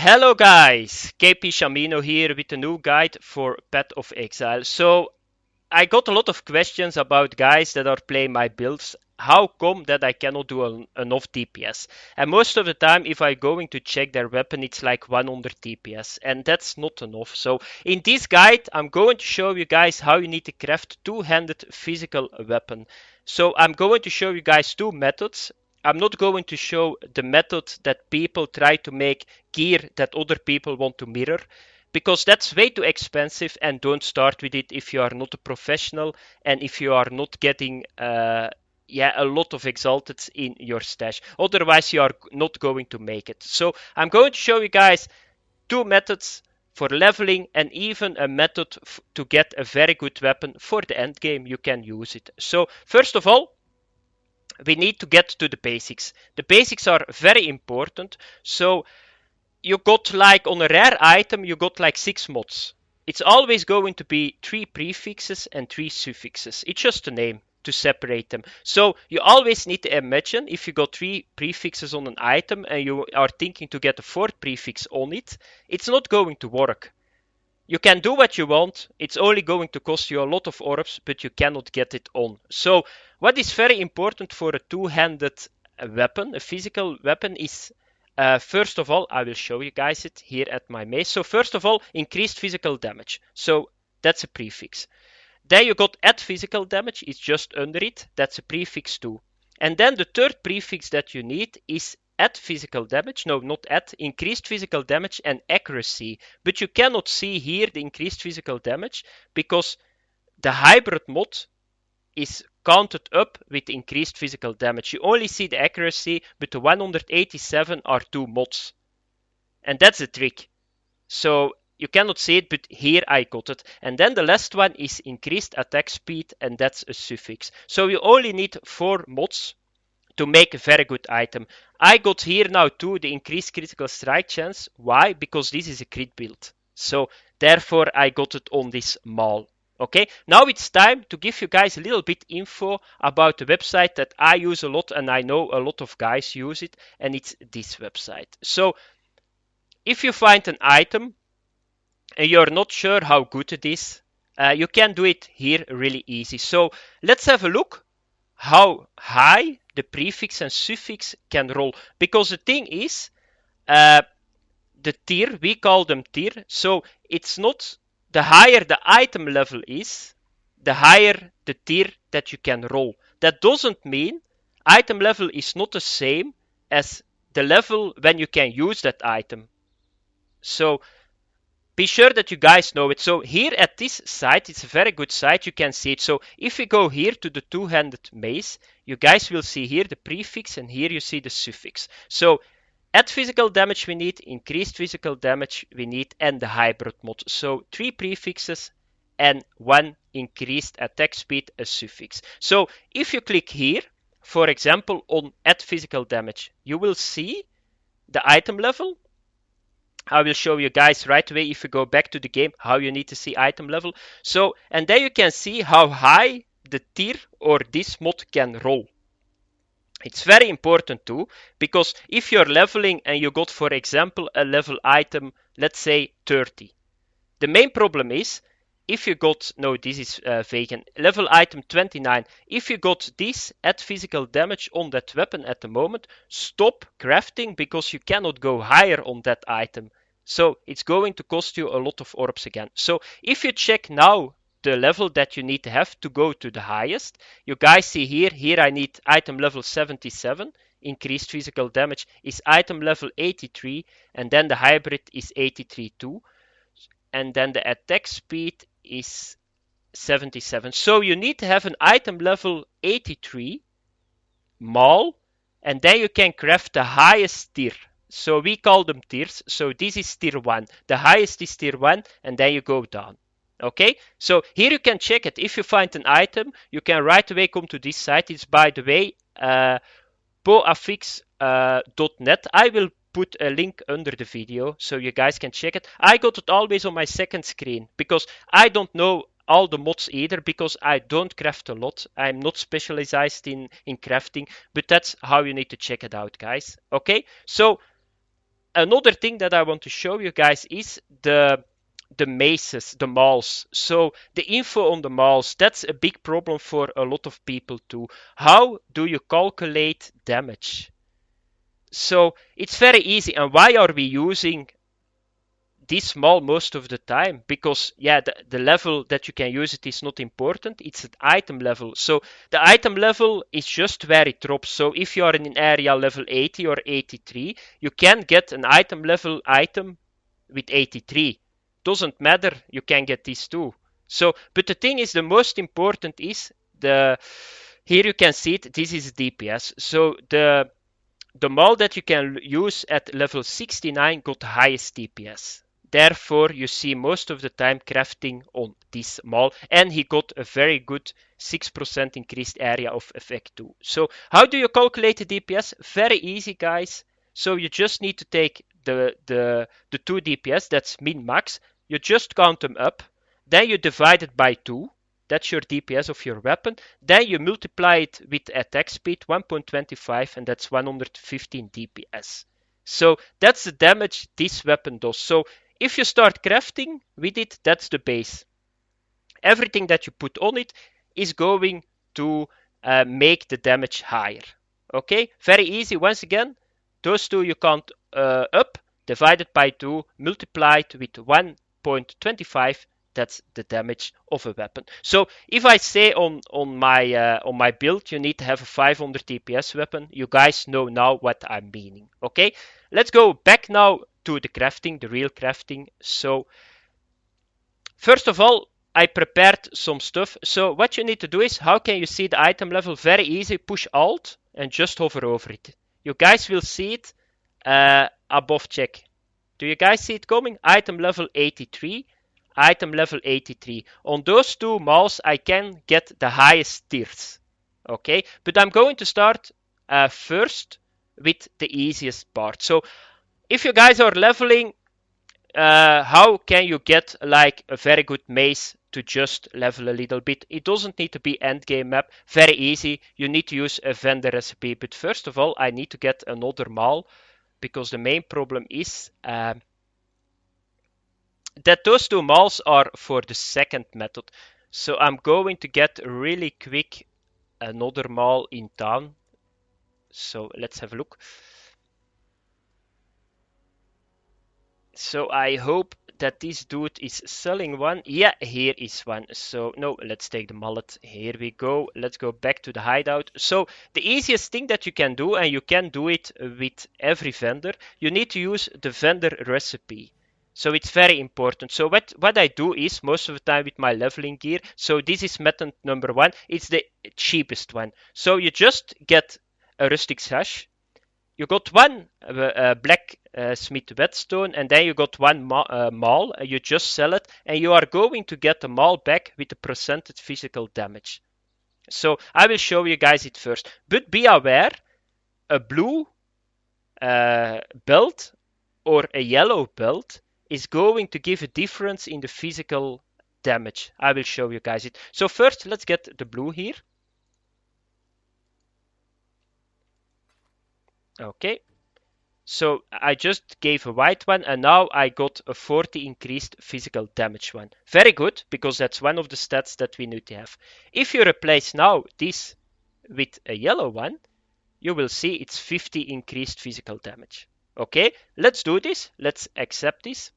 Hello guys, KpShamino here with a new guide for Path of Exile. So I got a lot of questions about guys that are playing my builds. How come that I cannot do enough DPS? And most of the time if I going to check their weapon it's like 100 DPS and that's not enough. So in this guide I'm going to show you guys how you need to craft two-handed physical weapon. So I'm going to show you guys two methods. I'm not going to show the method that people try to make gear that other people want to mirror because that's way too expensive, and don't start with it if you are not a professional and if you are not getting a lot of exalted in your stash. Otherwise you are not going to make it. So I'm going to show you guys two methods for leveling and even a method to get a very good weapon for the end game. You can use it. So first of all, we need to get to the basics. The basics are very important. So you got like on a rare item, you got like 6 mods. It's always going to be 3 prefixes and 3 suffixes. It's just a name to separate them. So you always need to imagine if you got 3 prefixes on an item and you are thinking to get a 4th prefix on it, it's not going to work. You can do what you want, it's only going to cost you a lot of orbs, but you cannot get it on. So what is very important for a two-handed weapon, a physical weapon, is first of all, I will show you guys it here at my mace. So first of all, increased physical damage. So that's a prefix. Then you got add physical damage, it's just under it, that's a prefix too. And then the third prefix that you need is add physical damage, no, not add, increased physical damage and accuracy. But you cannot see here the increased physical damage because the hybrid mod is counted up with increased physical damage. You only see the accuracy, but the 187 are 2 mods. And that's the trick. So you cannot see it, but here I got it. And then the last one is increased attack speed, and that's a suffix. So you only need 4 mods to make a very good item. I got here now too the increased critical strike chance. Why? Because this is a crit build. So therefore I got it on this maul. Okay, now it's time to give you guys a little bit info about the website that I use a lot, and I know a lot of guys use it, and it's this website. So if you find an item and you're not sure how good it is, you can do it here really easy. So let's have a look how high the prefix and suffix can roll. Because the thing is, the tier, we call them tier, so it's not the higher the item level is, the higher the tier that you can roll. That doesn't mean item level is not the same as the level when you can use that item. So be sure that you guys know it. So here at this site, it's a very good site, you can see it. So if we go here to the two-handed mace, you guys will see here the prefix and here you see the suffix. So add physical damage we need, increased physical damage we need, and the hybrid mod. So 3 prefixes and 1 increased attack speed, a suffix. So if you click here, for example, on add physical damage, you will see the item level. I will show you guys right away if you go back to the game how you need to see item level. So, and there you can see how high the tier or this mod can roll. It's very important too, because if you're leveling and you got, for example, a level item, let's say 30. The main problem is, if you got, no, this is vegan, level item 29, if you got this add physical damage on that weapon at the moment, stop crafting because you cannot go higher on that item. So it's going to cost you a lot of orbs again. So if you check now the level that you need to have to go to the highest, you guys see here I need item level 77, increased physical damage is item level 83, and then the hybrid is 83 too. And then the attack speed is 77. So you need to have an item level 83 maul, and then you can craft the highest tier. So we call them tiers. So this is tier 1. The highest is tier 1, and then you go down. Okay, so here you can check it. If you find an item, you can right away come to this site. It's, by the way, poafix.net. I will put a link under the video so you guys can check it. I got it always on my second screen because I don't know all the mods either, because I don't craft a lot. I'm not specialized in crafting, but that's how you need to check it out, guys. Okay, so another thing that I want to show you guys is the mazes, the malls. So the info on the malls, that's a big problem for a lot of people too. How do you calculate damage? So it's very easy. And why are we using this small most of the time? Because yeah, the level that you can use it is not important. It's an item level. So the item level is just where it drops. So if you are in an area level 80 or 83, you can get an item level item with 83. Doesn't matter, you can get these too. So, but the thing is, the most important is the, here you can see it, this is DPS. So the mall that you can use at level 69 got the highest DPS. Therefore, you see most of the time crafting on this mall, and he got a very good 6% increased area of effect too. So how do you calculate the DPS? Very easy, guys. So you just need to take the 2 DPS, that's min max. You just count them up. Then you divide it by 2. That's your DPS of your weapon. Then you multiply it with attack speed 1.25, and that's 115 DPS. So that's the damage this weapon does. So if you start crafting with it, that's the base. Everything that you put on it is going to make the damage higher. Okay, very easy. Once again, those two you count up, divided by 2, multiplied with 1.25. That's the damage of a weapon. So if I say on my build you need to have a 500 DPS weapon, you guys know now what I'm meaning. Okay, let's go back now to the crafting, the real crafting. So first of all, I prepared some stuff. So what you need to do is, how can you see the item level? Very easy. Push Alt and just hover over it. You guys will see it above check. Do you guys see it coming? Item level 83. Item level 83. On those two malls, I can get the highest tiers. Okay, but I'm going to start first with the easiest part. So if you guys are leveling, how can you get like a very good mace to just level a little bit? It doesn't need to be end game map. Very easy. You need to use a vendor recipe. But first of all, I need to get another mall, because the main problem is that those two malls are for the second method. So I'm going to get really quick another mall in town. So let's have a look. So I hope that this dude is selling one. Yeah, here is one. So no, let's take the mullet. Here we go. Let's go back to the hideout. So the easiest thing that you can do, and you can do it with every vendor, you need to use the vendor recipe. So it's very important. So what I do is, most of the time with my leveling gear, so this is method number 1. It's the cheapest one. So you just get a rustic sash. You got one black smith whetstone, and then you got one maul. You just sell it, and you are going to get the maul back with the percentage physical damage. So I will show you guys it first. But be aware, a blue belt or a yellow belt is going to give a difference in the physical damage. I will show you guys it. So first, let's get the blue here. Okay. So I just gave a white one, and now I got a 40 increased physical damage one. Very good, because that's one of the stats that we need to have. If you replace now this with a yellow one, you will see it's 50 increased physical damage. Okay, let's do this. Let's accept this.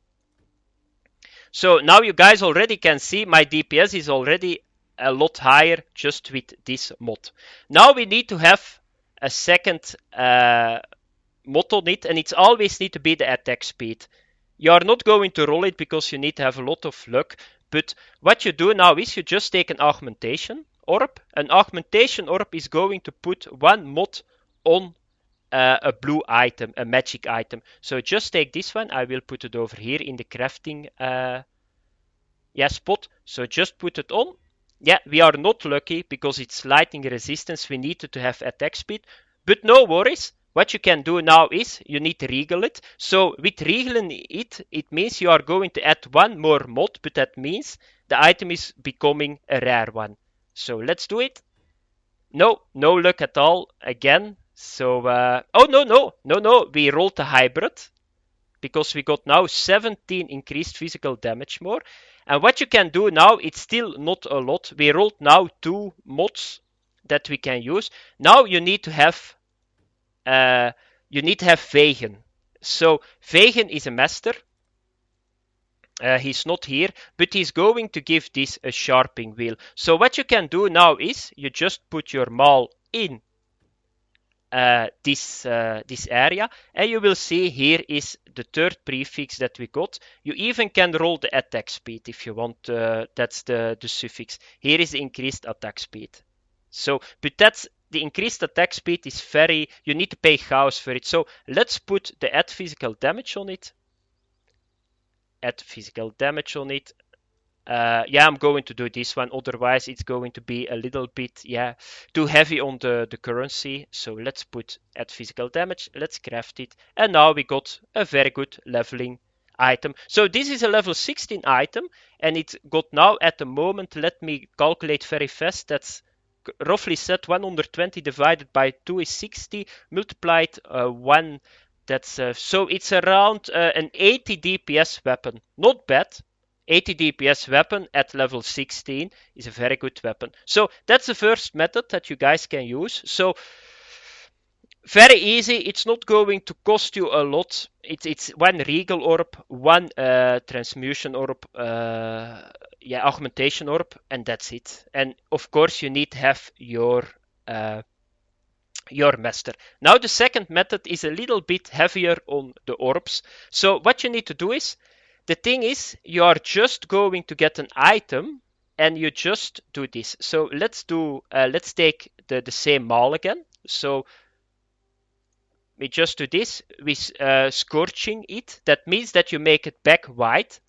So now you guys already can see my DPS is already a lot higher just with this mod. Now we need to have a second mod on it, and it's always need to be the attack speed. You are not going to roll it because you need to have a lot of luck, but what you do now is you just take an augmentation orb. An augmentation orb is going to put one mod on a blue item, a magic item. So just take this one. I will put it over here in the crafting spot. So just put it on. Yeah, we are not lucky because it's lightning resistance. We needed to have attack speed, but no worries. What you can do now is you need to regal it. So with regaling it, it means you are going to add one more mod, but that means the item is becoming a rare one. So let's do it. No luck at all again. So, oh no, we rolled the hybrid. because we got now 17 increased physical damage more. And what you can do now, it's still not a lot. We rolled now 2 mods that we can use. Now you need to have Vegen. So Vegen is a master. He's not here, but he's going to give this a sharpening wheel. So what you can do now is you just put your maul in this area, and you will see here is the third prefix that we got. You even can roll the attack speed if you want. That's the suffix. Here is the increased attack speed. So, but that's the increased attack speed is very. You need to pay chaos for it. So let's put the add physical damage on it. Add physical damage on it. Yeah, I'm going to do this one. Otherwise, it's going to be a little bit, too heavy on the currency. So let's put add physical damage. Let's craft it. And now we got a very good leveling item. So this is a level 16 item. And it got now at the moment, let me calculate very fast. That's roughly set 120 divided by 2 is 60. Multiplied 1. That's so it's around an 80 DPS weapon. Not bad. 80 DPS weapon at level 16 is a very good weapon. So that's the first method that you guys can use. So very easy. It's not going to cost you a lot. It's one regal orb, one transmutation orb, augmentation orb, and that's it. And of course you need to have your master. Now the second method is a little bit heavier on the orbs. So what you need to do is, the thing is, you are just going to get an item and you just do this. So let's take the same maul again. So we just do this with scorching it. That means that you make it back white.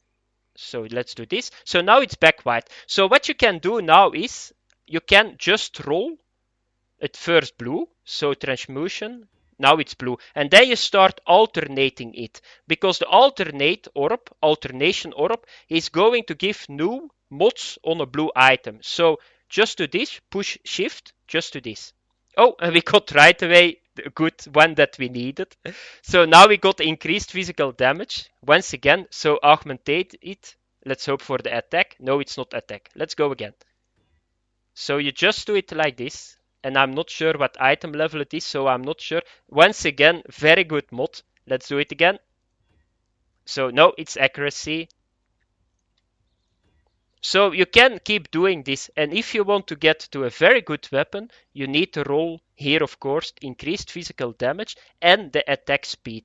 So let's do this. So now it's back white. So what you can do now is you can just roll at first blue. So transmutation. Now it's blue. And then you start alternating it. Because the alternation orb, is going to give new mods on a blue item. So just do this, push shift, just do this. Oh, and we got right away the good one that we needed. So now we got increased physical damage. Once again, so augmentate it. Let's hope for the attack. No, it's not attack. Let's go again. So you just do it like this. And I'm not sure what item level it is, so I'm not sure. Once again, very good mod. Let's do it again. So no, it's accuracy. So you can keep doing this. And if you want to get to a very good weapon, you need to roll here, of course, increased physical damage and the attack speed.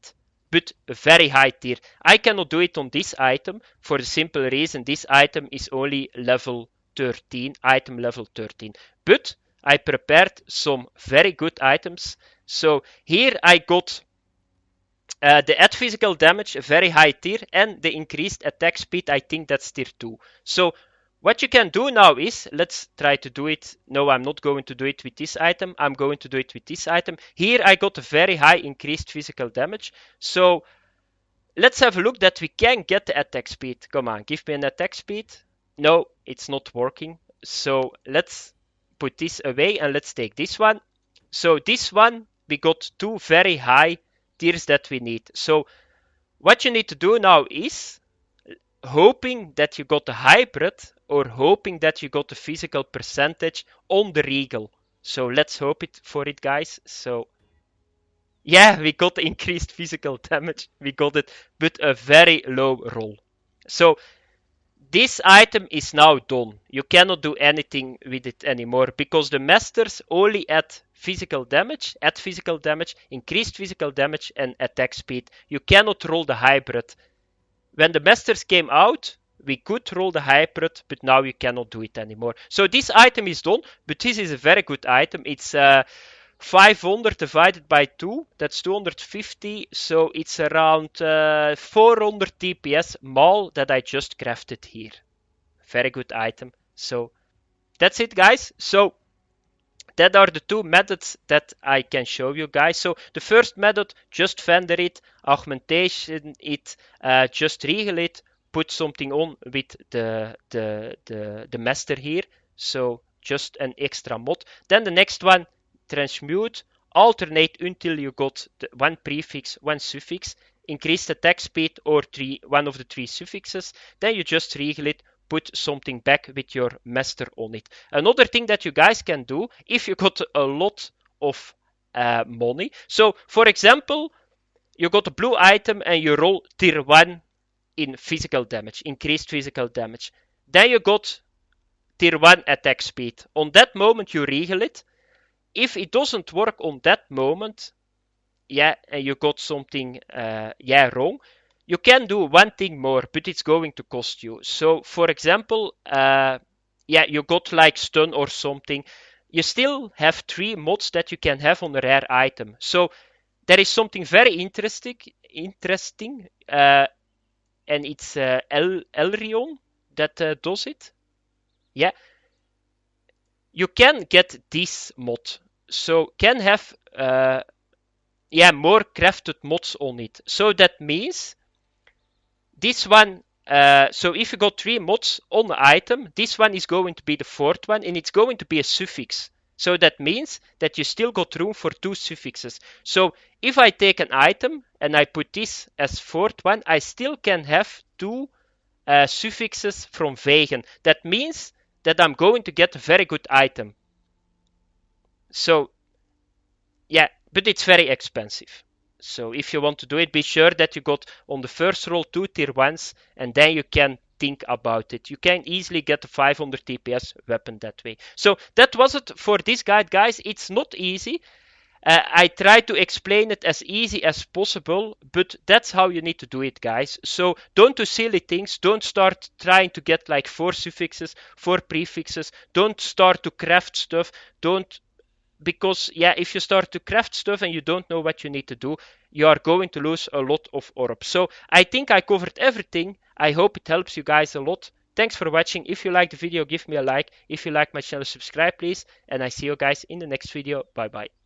But a very high tier. I cannot do it on this item for the simple reason this item is only level 13, item level 13. But I prepared some very good items. So here I got the add physical damage, a very high tier, and the increased attack speed, I think that's tier 2. So what you can do now is, let's try to do it. No, I'm not going to do it with this item. I'm going to do it with this item. Here I got a very high increased physical damage. So let's have a look that we can get the attack speed. Come on, give me an attack speed. No, it's not working. So let's put this away and let's take this one. So this one, we got 2 very high tiers that we need. So what you need to do now is hoping that you got a hybrid or hoping that you got a physical percentage on the regal. So let's hope for it, guys. So yeah, we got increased physical damage. We got it, but a very low roll. So this item is now done. You cannot do anything with it anymore because the masters only add physical damage, increased physical damage, and attack speed. You cannot roll the hybrid. When the masters came out, we could roll the hybrid, but now you cannot do it anymore. So this item is done, but this is a very good item. It's 500 divided by 2, that's 250, so it's around 400 DPS maul that I just crafted here. Very good item. So that's it, guys. So that are the 2 methods that I can show you guys. So the first method, just vendor it, augmentation it, just regal it, put something on with the master here. So just an extra mod. Then the next one, transmute, alternate until you got one prefix, one suffix. increased attack speed or one of the three suffixes, then you just regal it, put something back with your master on it. Another thing that you guys can do if you got a lot of money. So for example, you got a blue item and you roll tier 1 in physical damage, increased physical damage. Then you got tier 1 attack speed. On that moment you regal it. If it doesn't work on that moment, yeah, and you got something wrong, you can do one thing more, but it's going to cost you. So for example, you got like stun or something. You still have 3 mods that you can have on a rare item. So there is something very interesting, and it's Elrion that does it. Yeah, you can get this mod, so can have more crafted mods on it. So that means this one. So if you got 3 mods on the item, this one is going to be the 4th one, and it's going to be a suffix. So that means that you still got room for 2 suffixes. So if I take an item and I put this as 4th one, I still can have 2 suffixes from vegan. That means that I'm going to get a very good item. So yeah, but it's very expensive. So if you want to do it, be sure that you got on the first roll 2 tier 1s, and then you can think about it. You can easily get a 500 TPS weapon that way. So that was it for this guide, guys. It's not easy. I try to explain it as easy as possible, but that's how you need to do it, guys. So don't do silly things. Don't start trying to get like 4 suffixes, 4 prefixes. Don't start to craft stuff. Because if you start to craft stuff and you don't know what you need to do, you are going to lose a lot of orbs. So I think I covered everything. I hope it helps you guys a lot. Thanks for watching. If you like the video, give me a like. If you like my channel, subscribe please. And I see you guys in the next video. Bye bye.